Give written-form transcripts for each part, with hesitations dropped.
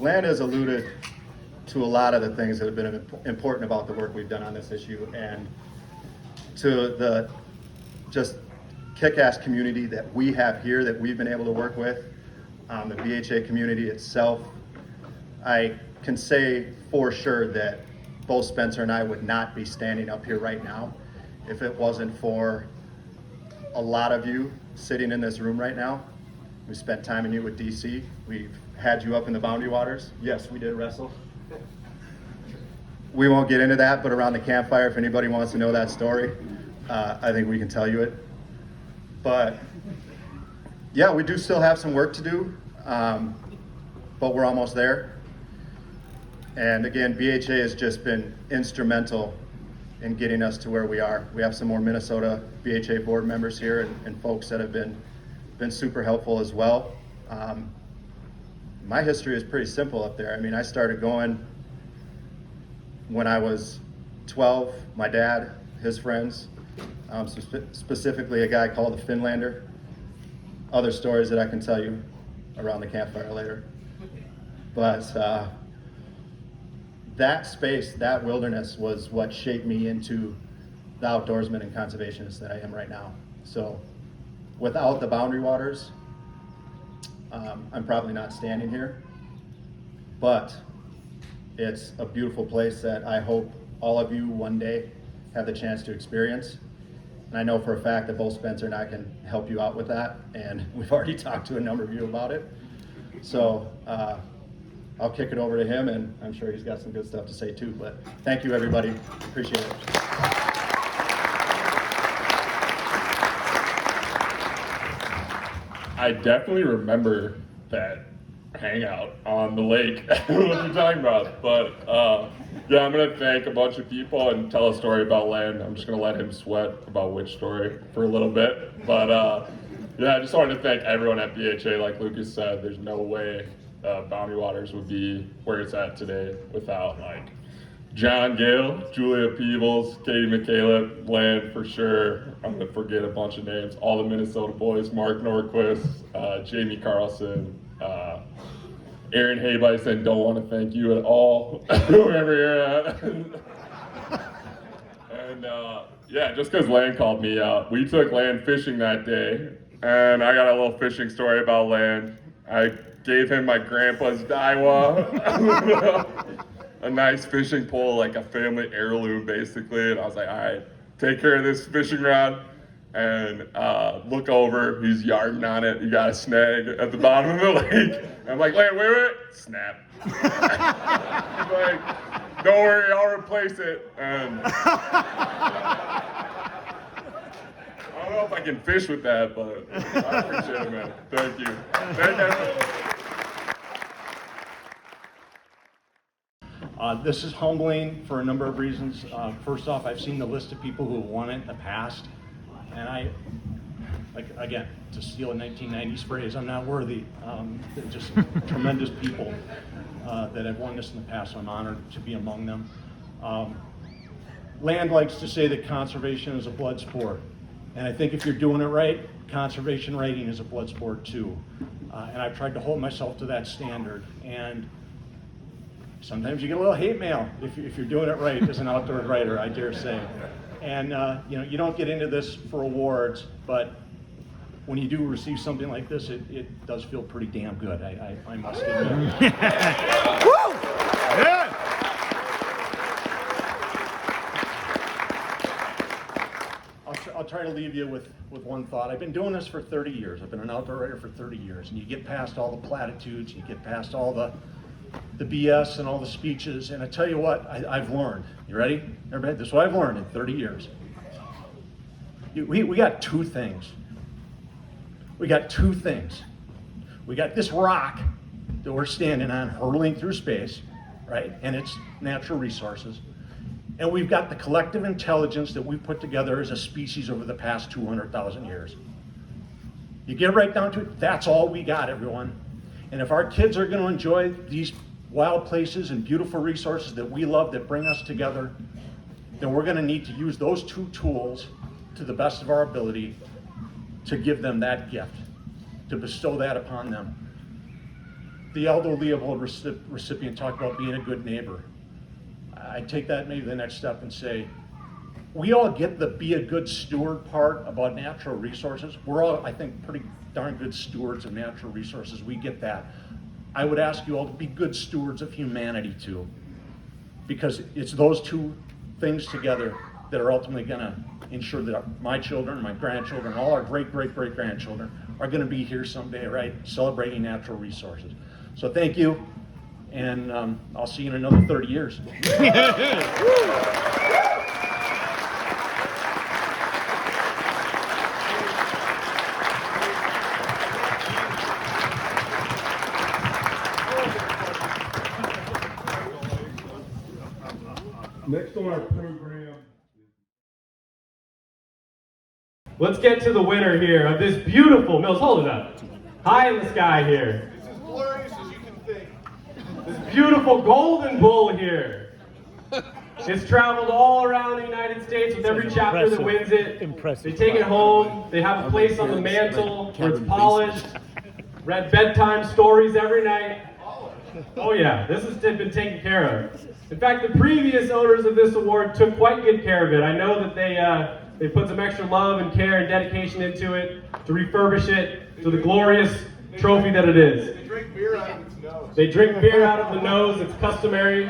Land has alluded to a lot of the things that have been important about the work we've done on this issue, and to the just kick-ass community that we have here that we've been able to work with, the BHA community itself. I can say for sure that both Spencer and I would not be standing up here right now if it wasn't for a lot of you sitting in this room right now. We spent time in you with DC. We've had you up in the boundary waters. Yes, we did wrestle. We won't get into that, but around the campfire, if anybody wants to know that story, I think we can tell you it. But yeah, we do still have some work to do, but we're almost there. And again, BHA has just been instrumental in getting us to where we are. We have some more Minnesota BHA board members here and folks that have been super helpful as well. My history is pretty simple up there. I mean, I started going when I was 12. My dad, his friends, specifically a guy called the Finlander. Other stories that I can tell you around the campfire later. But that space, that wilderness was what shaped me into the outdoorsman and conservationist that I am right now. So without the boundary waters, I'm probably not standing here, but it's a beautiful place that I hope all of you one day have the chance to experience. And I know for a fact that both Spencer and I can help you out with that, and we've already talked to a number of you about it. So I'll kick it over to him, and I'm sure he's got some good stuff to say too. But thank you, everybody. Appreciate it. I definitely remember that hangout on the lake, what you're talking about. But yeah, I'm gonna thank a bunch of people and tell a story about Land. I'm just gonna let him sweat about which story for a little bit. But yeah, I just wanted to thank everyone at BHA. Like Lucas said, there's no way Boundary Waters would be where it's at today without like John Gale, Julia Peebles, Katie McCaleb, Land for sure. I'm gonna forget a bunch of names. All the Minnesota boys, Mark Norquist, Jamie Carlson, Aaron Hayby said, don't want to thank you at all, whoever you're at. And yeah, just because Land called me out. We took Land fishing that day, and I got a little fishing story about Land. I gave him my grandpa's Daiwa, a nice fishing pole, like a family heirloom basically, and I was like, all right, take care of this fishing rod. And look over, he's yarding on it. You got a snag at the bottom of the lake. And I'm like, wait, snap. He's like, don't worry, I'll replace it. And I don't know if I can fish with that, but I appreciate it, man. Thank you. Thank you. This is humbling for a number of reasons. First off, I've seen the list of people who have won it in the past. And I, like, again, to steal a 1990s phrase, I'm not worthy. They're just tremendous people that have won this in the past, so I'm honored to be among them. Land likes to say that conservation is a blood sport. And I think if you're doing it right, conservation writing is a blood sport too. And I've tried to hold myself to that standard. And sometimes you get a little hate mail if you're doing it right as an outdoor writer, I dare say. And you know, you don't get into this for awards, but when you do receive something like this, it does feel pretty damn good, I must admit. Woo! Yeah. I'll try to leave you with one thought. I've been doing this for 30 years. I've been an outdoor writer for 30 years, and you get past all the platitudes, you get past all the BS and all the speeches, and I tell you what, I've learned. You ready? Everybody, this is what I've learned in 30 years. We got two things. We got two things. We got this rock that we're standing on, hurtling through space, right? And its natural resources. And we've got the collective intelligence that we've put together as a species over the past 200,000 years. You get right down to it, that's all we got, everyone. And if our kids are going to enjoy these wild places and beautiful resources that we love that bring us together, then we're going to need to use those two tools to the best of our ability to give them that gift, to bestow that upon them. the Aldo Leopold recipient talked about being a good neighbor. I take that maybe the next step and say, we all get the be a good steward part about natural resources. We're all, I think, pretty darn good stewards of natural resources. We get that. I would ask you all to be good stewards of humanity too, because it's those two things together that are ultimately gonna ensure that my children, my grandchildren, all our great-great-great-grandchildren are gonna be here someday, right? Celebrating natural resources. So thank you, and I'll see you in another 30 years. Next on our program. Let's get to the winner here of this beautiful Mills. Hold it up. High in the sky here. It's as glorious as you can think. This beautiful golden bull here. It's traveled all around the United States with every chapter that wins it. They take it home. They have a place on the mantle where it's polished. Read bedtime stories every night. Oh yeah, this has been taken care of. In fact, the previous owners of this award took quite good care of it. I know that they put some extra love and care and dedication into it to refurbish it to the glorious trophy that it is. They drink beer out of its nose. They drink beer out of the nose, it's customary.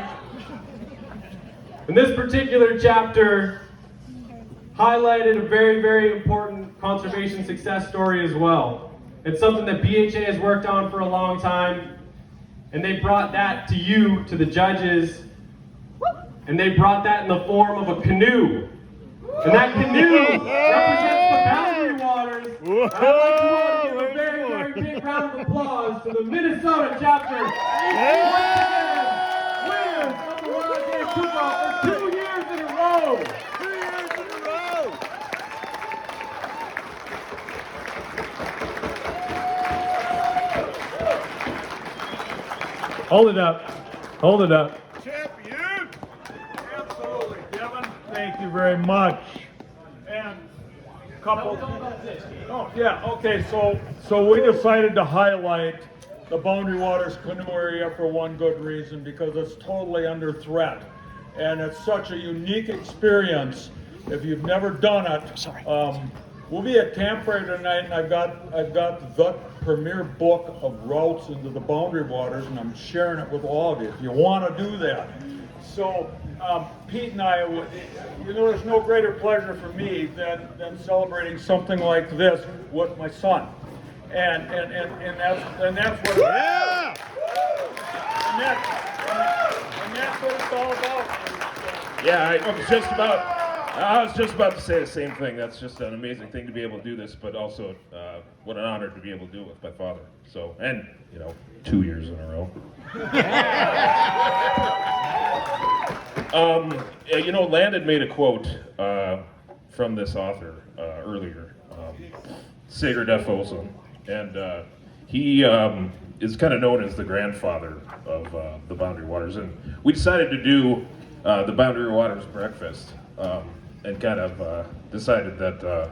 And this particular chapter highlighted a very, very important conservation success story as well. It's something that BHA has worked on for a long time, and they brought that to you, to the judges, and they brought that in the form of a canoe. And that canoe represents the boundary waters. And I'd like you all to give a very, very big round of applause to the Minnesota chapter. Winners of the Wild Game Cook-Off for 2 years in a row. 2 years in a row. Hold it up. Hold it up. Champion. Absolutely. Kevin, thank you very much. And a couple. Oh, yeah, okay, so we decided to highlight the Boundary Waters canoe area for one good reason, because it's totally under threat. And it's such a unique experience. If you've never done it, we'll be at campfire tonight, and I've got the premier book of routes into the Boundary Waters, and I'm sharing it with all of you if you want to do that. So Pete and I, there's no greater pleasure for me than celebrating something like this with my son, and that's what. Yeah. And that's what it's all about. Yeah, I was just about to say the same thing. That's just an amazing thing to be able to do this, but also what an honor to be able to do it with my father. So, and 2 years in a row. Land had made a quote from this author earlier, Sigurd F. Olsen, and he is kind of known as the grandfather of the Boundary Waters, and we decided to do the Boundary Waters breakfast, and kind of decided that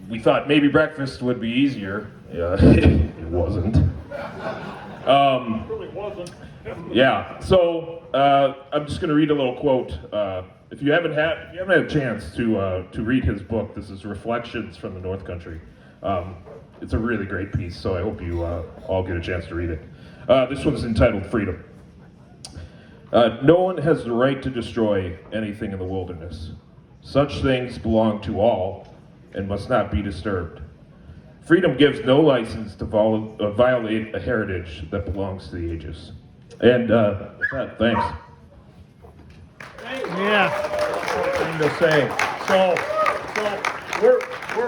we thought maybe breakfast would be easier. It wasn't. It really wasn't. Yeah, so I'm just going to read a little quote. If you haven't had a chance to read his book, this is Reflections from the North Country. It's a really great piece, so I hope you all get a chance to read it. This one's entitled Freedom. No one has the right to destroy anything in the wilderness. Such things belong to all and must not be disturbed. Freedom gives no license to violate a heritage that belongs to the ages. And with that, thanks. Yeah. Thing to say. So we're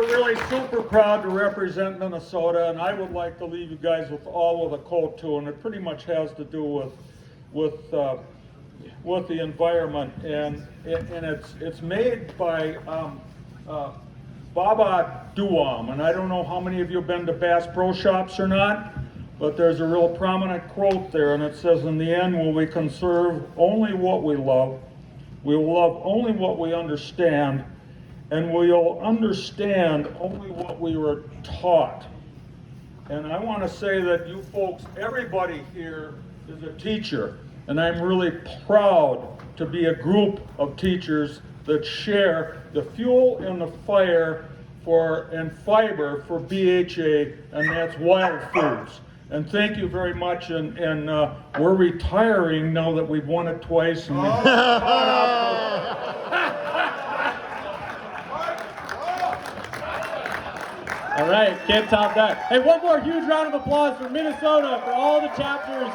really super proud to represent Minnesota, and I would like to leave you guys with all of a quote too, and it pretty much has to do with the environment, and it's made by Baba Duam, and I don't know how many of you have been to Bass Pro Shops or not, but there's a real prominent quote there, and it says, "In the end, will we conserve only what we love? We will love only what we understand, and we'll understand only what we were taught." And I want to say that you folks, everybody here is a teacher. And I'm really proud to be a group of teachers that share the fuel and the fire and fiber for BHA, and that's wild foods. And thank you very much, and we're retiring now that we've won it twice. And we've All right, can't top that. Hey, one more huge round of applause for Minnesota, for all the chapters